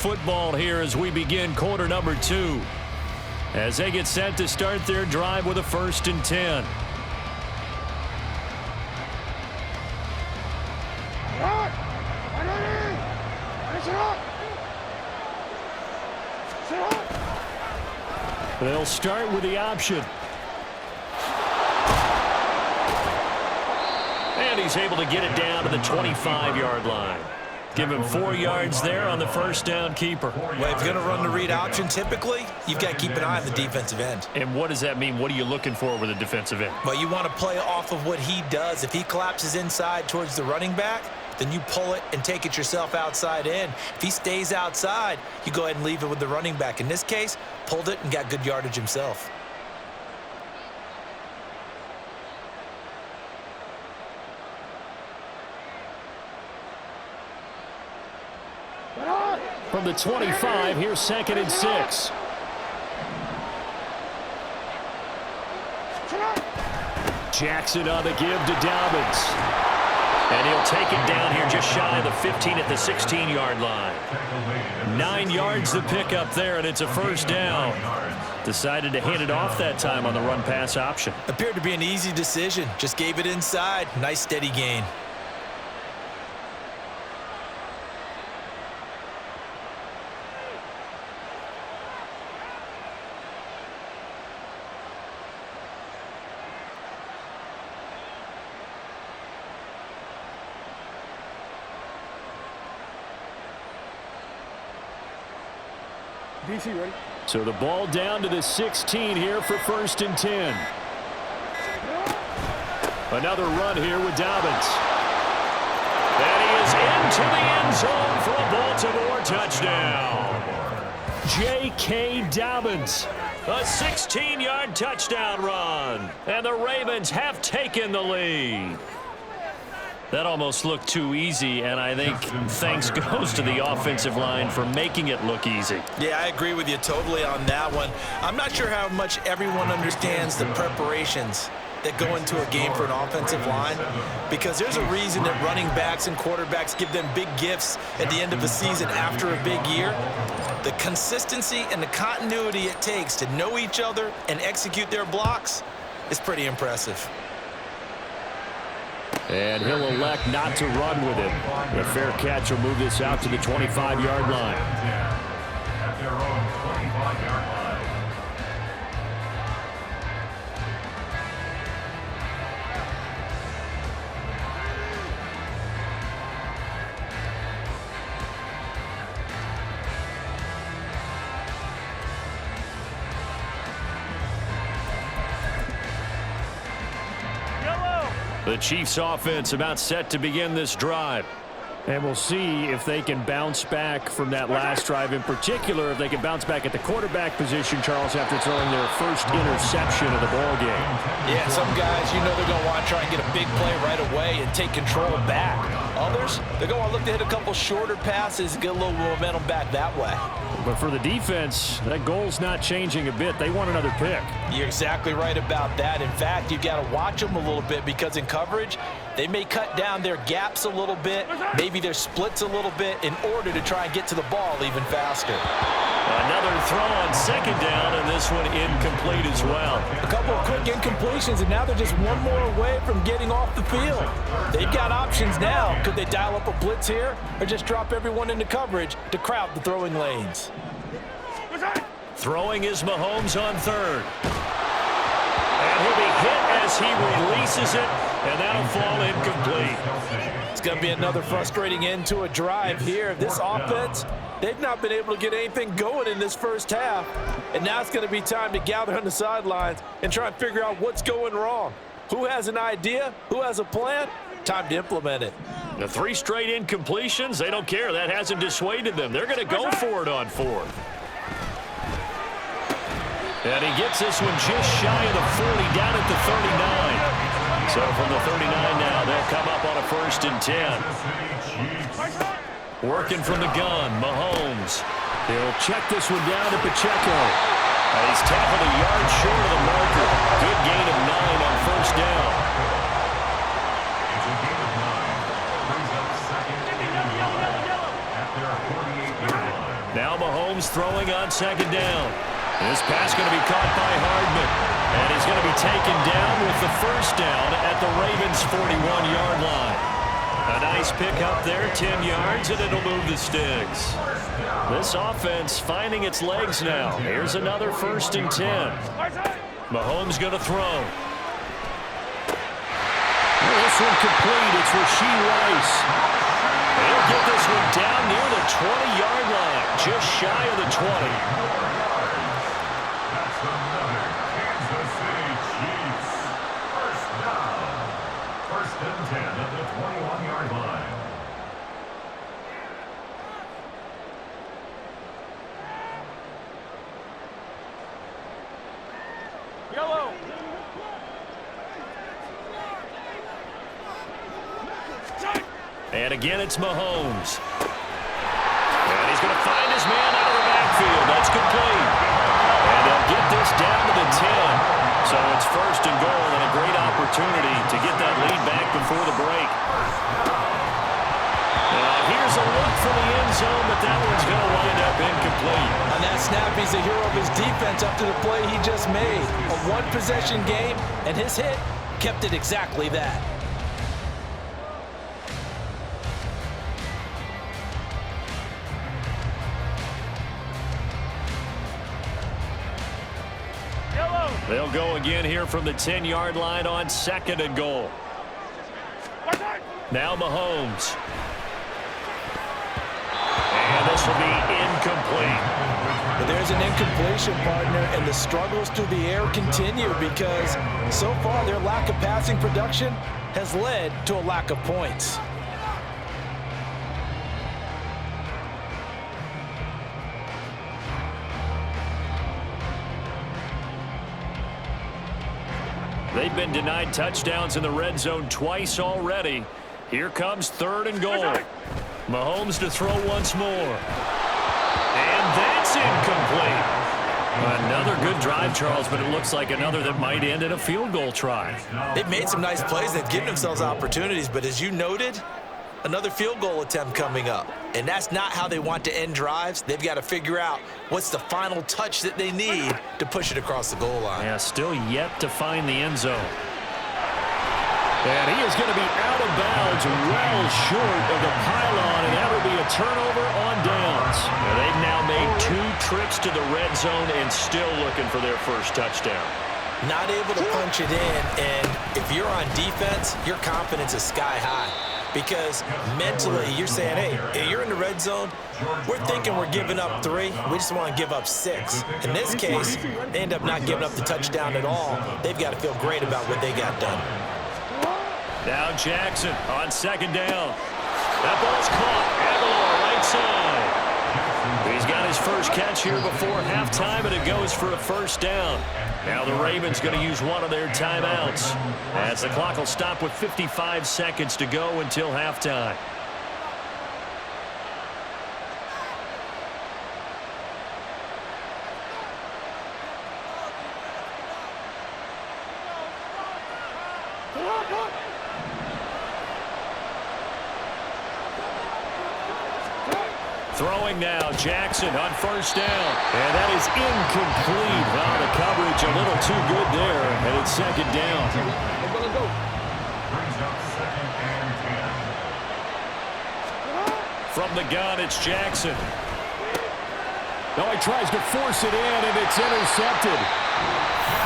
football here as we begin quarter number 2. As they get set to start their drive with a 1st and 10. They'll start with the option. And he's able to get it down to the 25-yard line. Give him 4 yards there on the first down keeper. Well, if you're going to run the read option, typically, you've got to keep an eye on the defensive end. And what does that mean? What are you looking for with a defensive end? Well, you want to play off of what he does. If he collapses inside towards the running back, then you pull it and take it yourself outside in. If he stays outside, you go ahead and leave it with the running back. In this case, pulled it and got good yardage himself. From the 25, here's 2nd and 6. Jackson on the give to Dobbins. And he'll take it down here just shy of the 15 at the 16-yard line. 9 yards to pick up there, and it's a 1st down. Decided to hand it off that time on the run-pass option. Appeared to be an easy decision. Just gave it inside. Nice steady gain. DC ready. So the ball down to the 16 here for 1st and 10. Another run here with Dobbins. And he is into the end zone for a Baltimore touchdown. J.K. Dobbins. A 16-yard touchdown run. And the Ravens have taken the lead. That almost looked too easy, and I think thanks goes to the offensive line for making it look easy. Yeah, I agree with you totally on that one. I'm not sure how much everyone understands the preparations that go into a game for an offensive line, because there's a reason that running backs and quarterbacks give them big gifts at the end of the season after a big year. The consistency and the continuity it takes to know each other and execute their blocks is pretty impressive. And he'll elect not to run with it. A fair catch will move this out to the 25-yard line. The Chiefs offense about set to begin this drive. And we'll see if they can bounce back from that last drive. In particular, if they can bounce back at the quarterback position, Charles, after throwing their first interception of the ball game. Yeah, some guys, they're going to want to try and get a big play right away and take control back. Others, they're going to want to look to hit a couple shorter passes and get a little momentum back that way. But for the defense, that goal's not changing a bit. They want another pick. You're exactly right about that. In fact, you've got to watch them a little bit, because in coverage, they may cut down their gaps a little bit, maybe their splits a little bit, in order to try and get to the ball even faster. Another throw on 2nd down, and this one incomplete as well. A couple of quick incompletions, and now they're just one more away from getting off the field. They've got options now. Could they dial up a blitz here, or just drop everyone into coverage to crowd the throwing lanes? Throwing is Mahomes on 3rd. And he'll be hit as he releases it, and that'll fall incomplete. It's going to be another frustrating end to a drive here. This offense, they've not been able to get anything going in this first half. And now it's going to be time to gather on the sidelines and try and figure out what's going wrong. Who has an idea? Who has a plan? Time to implement it. The 3 straight incompletions, they don't care. That hasn't dissuaded them. They're going to go for it on 4th. And he gets this one just shy of the 40, down at the 39. So from the 39 now, they'll come up on a 1st and 10. Working from the gun, Mahomes. He'll check this one down to Pacheco. And he's tackled a yard short of the marker. Good gain of 9 on 1st down. Now Mahomes throwing on second down. This pass going to be caught by Hardman. And he's going to be taken down with the first down at the Ravens' 41-yard line. A nice pickup there, 10 yards, and it'll move the sticks. This offense finding its legs now. Here's another 1st and 10. Mahomes going to throw. This one complete. It's Rashee Rice. He'll get this one down near the 20-yard line, just shy of the 20. Yellow. And again, it's Mahomes. And he's going to find his man out of the backfield. That's complete. And they'll get this down to the 10. So it's 1st and goal and a great opportunity to get that lead back before the break. Here's a look for the end zone, but that one's going to wind up incomplete. On that snap, he's the hero of his defense up to the play he just made. A one-possession game, and his hit kept it exactly that. They'll go again here from the 10-yard line on 2nd and goal. Now Mahomes. And this will be incomplete. But there's an incompletion, partner, and the struggles through the air continue because so far their lack of passing production has led to a lack of points. They've been denied touchdowns in the red zone twice already. Here comes 3rd and goal. Mahomes to throw once more. And that's incomplete. Another good drive, Charles, but it looks like another that might end in a field goal try. They've made some nice plays. They've given themselves opportunities, but as you noted, another field goal attempt coming up. And that's not how they want to end drives. They've got to figure out what's the final touch that they need to push it across the goal line. Yeah, still yet to find the end zone. And he is going to be out of bounds well short of the pylon, and that will be a turnover on downs. And they've now made 2 trips to the red zone and still looking for their first touchdown. Not able to punch it in, and if you're on defense, your confidence is sky high. Because mentally, you're saying, hey, you're in the red zone. We're thinking we're giving up 3. We just want to give up 6. In this case, they end up not giving up the touchdown at all. They've got to feel great about what they got done. Now Jackson on 2nd down. That ball's caught. Aguilar right side. He's got his first catch here before halftime, and it goes for a 1st down. Now the Ravens going to use one of their timeouts as the clock will stop with 55 seconds to go until halftime. Throwing now, Jackson on 1st down. And that is incomplete. Well, the coverage a little too good there, and it's 2nd down. From the gun, it's Jackson. No, he tries to force it in, and it's intercepted.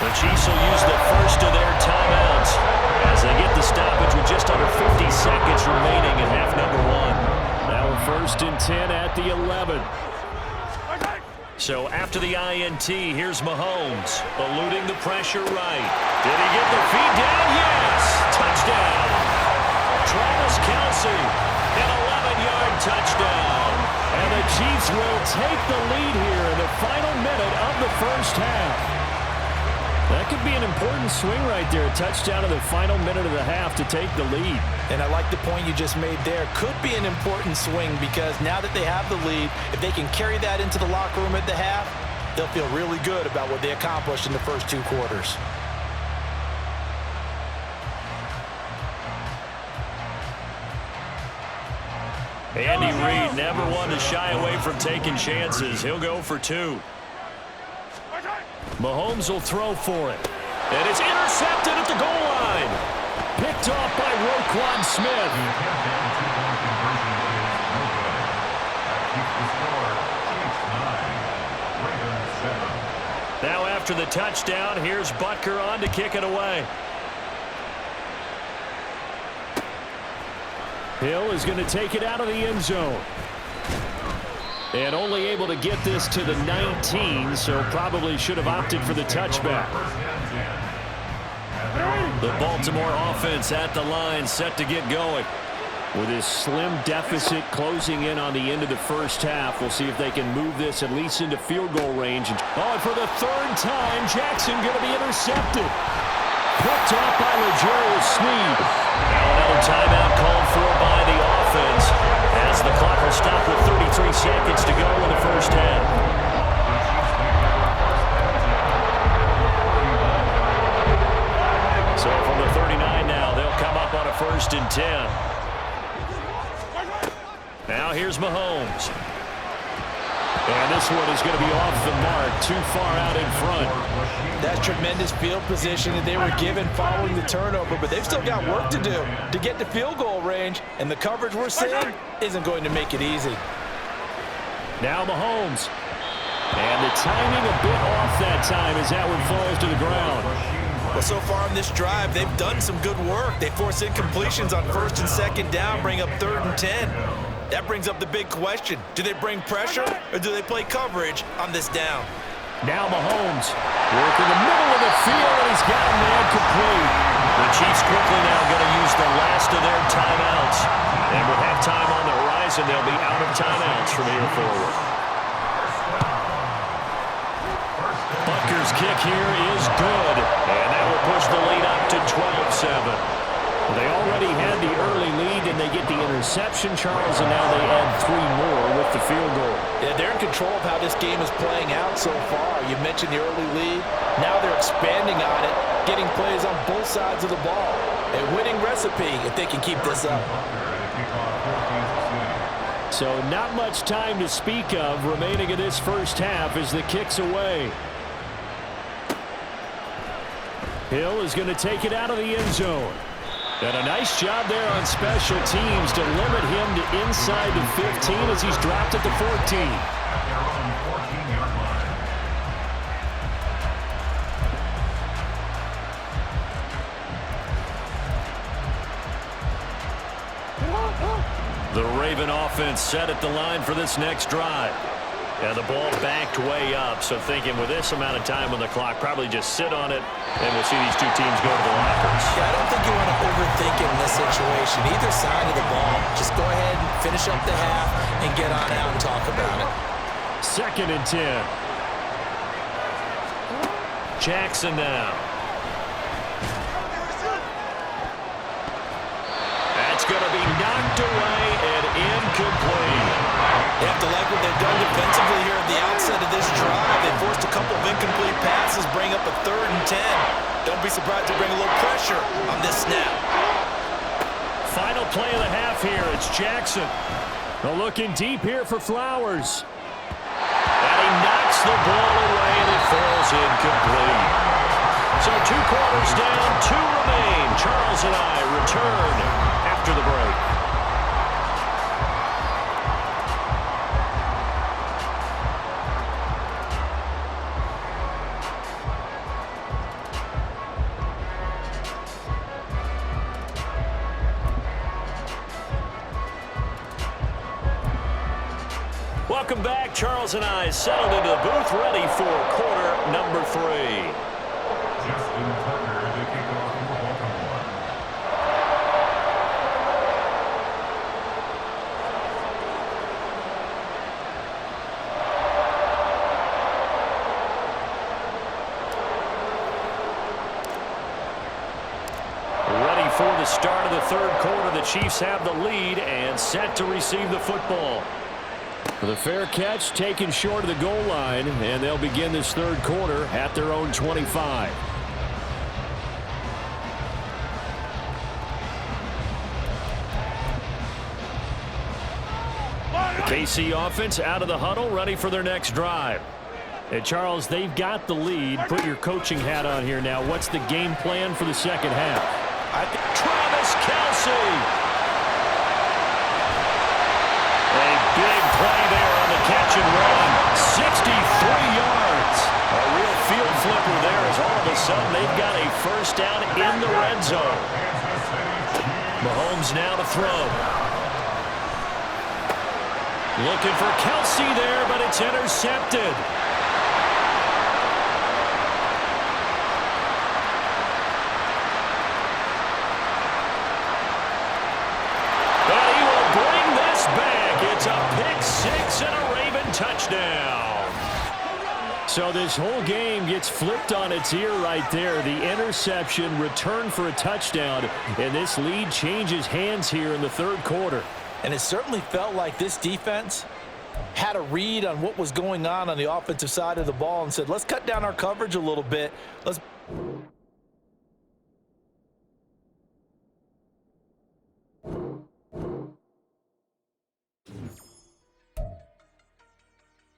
The Chiefs will use the first of their timeouts as they get the stoppage with just under 50 seconds remaining in half number 1. Now 1st and 10 at the 11. So after the INT, here's Mahomes, eluding the pressure right. Did he get the feed down? Yes! Touchdown! Travis Kelce, an 11-yard touchdown. And the Chiefs will take the lead here in the final minute of the 1st half. That could be an important swing right there. A touchdown in the final minute of the half to take the lead. And I like the point you just made there. Could be an important swing because now that they have the lead, if they can carry that into the locker room at the half, they'll feel really good about what they accomplished in the first 2 quarters. Andy Reid never one to shy away from taking chances. He'll go for 2. Mahomes will throw for it. And it's intercepted at the goal line. Picked off by Roquan Smith. Now after the touchdown, here's Butker on to kick it away. Hill is going to take it out of the end zone. And only able to get this to the 19, so probably should have opted for the touchback. The Baltimore offense at the line, set to get going. With his slim deficit closing in on the end of the first half, we'll see if they can move this at least into field goal range. And for the 3rd time, Jackson going to be intercepted. Picked off by L'Jarius Sneed. Now another timeout called for by the offense, as the clock will stop with 33 seconds to go in the first half. So from the 39 now, they'll come up on a 1st and 10. Now here's Mahomes. And this one is going to be off the mark, too far out in front. That's tremendous field position that they were given following the turnover, but they've still got work to do to get to field goal range, and the coverage we're seeing isn't going to make it easy. Now Mahomes. And the timing a bit off that time as that one falls to the ground. Well, so far in this drive, they've done some good work. They force incompletions on 1st and 2nd down, bring up 3rd and 10. That brings up the big question. Do they bring pressure or do they play coverage on this down? Now Mahomes working the middle of the field, and he's got a man complete. The Chiefs quickly now going to use the last of their timeouts. And with halftime on the horizon, they'll be out of timeouts from here forward. Butker's kick here is good, and that will push the lead up to 12-7. Well, they already had the early lead, and they get the interception, Charles, and now they add 3 more with the field goal. Yeah, they're in control of how this game is playing out so far. You mentioned the early lead. Now they're expanding on it, getting plays on both sides of the ball. A winning recipe if they can keep this up. So not much time to speak of remaining in this first half as the kick's away. Hill is going to take it out of the end zone. And a nice job there on special teams to limit him to inside the 15 as he's dropped at the 14. The Raven offense set at the line for this next drive. And the ball backed way up, so thinking with this amount of time on the clock, probably just sit on it, and we'll see these 2 teams go to the lockers. Yeah, I don't think you want to overthink it in this situation. Either side of the ball, just go ahead and finish up the half and get on out and talk about it. 2nd and 10. Jackson now. That's going to be knocked away and incomplete. They have to like what they've done defensively here at the outset of this drive. They forced a couple of incomplete passes, bring up a 3rd and 10. Don't be surprised to bring a little pressure on this snap. Final play of the half here. It's Jackson. Well, looking deep here for Flowers. And he knocks the ball away, and it falls incomplete. So 2 quarters down, 2 remain. Charles and I return after the break. Welcome back. Charles and I settled into the booth, ready for quarter number 3. Ready for the start of the 3rd quarter. The Chiefs have the lead and set to receive the football. The fair catch taken short of the goal line, and they'll begin this 3rd quarter at their own 25. KC offense out of the huddle, ready for their next drive. And Charles, they've got the lead. Put your coaching hat on here now. What's the game plan for the second half? Travis Kelce. A big play there on the catch and run. 63 yards. A real field flipper there as all of a sudden they've got a first down in the red zone. Mahomes now to throw. Looking for Kelce there, but it's intercepted. And he will bring this back. It's a pick six and a Raven touchdown. So this whole game gets flipped on its ear right there. The interception, return for a touchdown, and this lead changes hands here in the third quarter. And it certainly felt like this defense had a read on what was going on the offensive side of the ball and said, let's cut down our coverage a little bit. Let's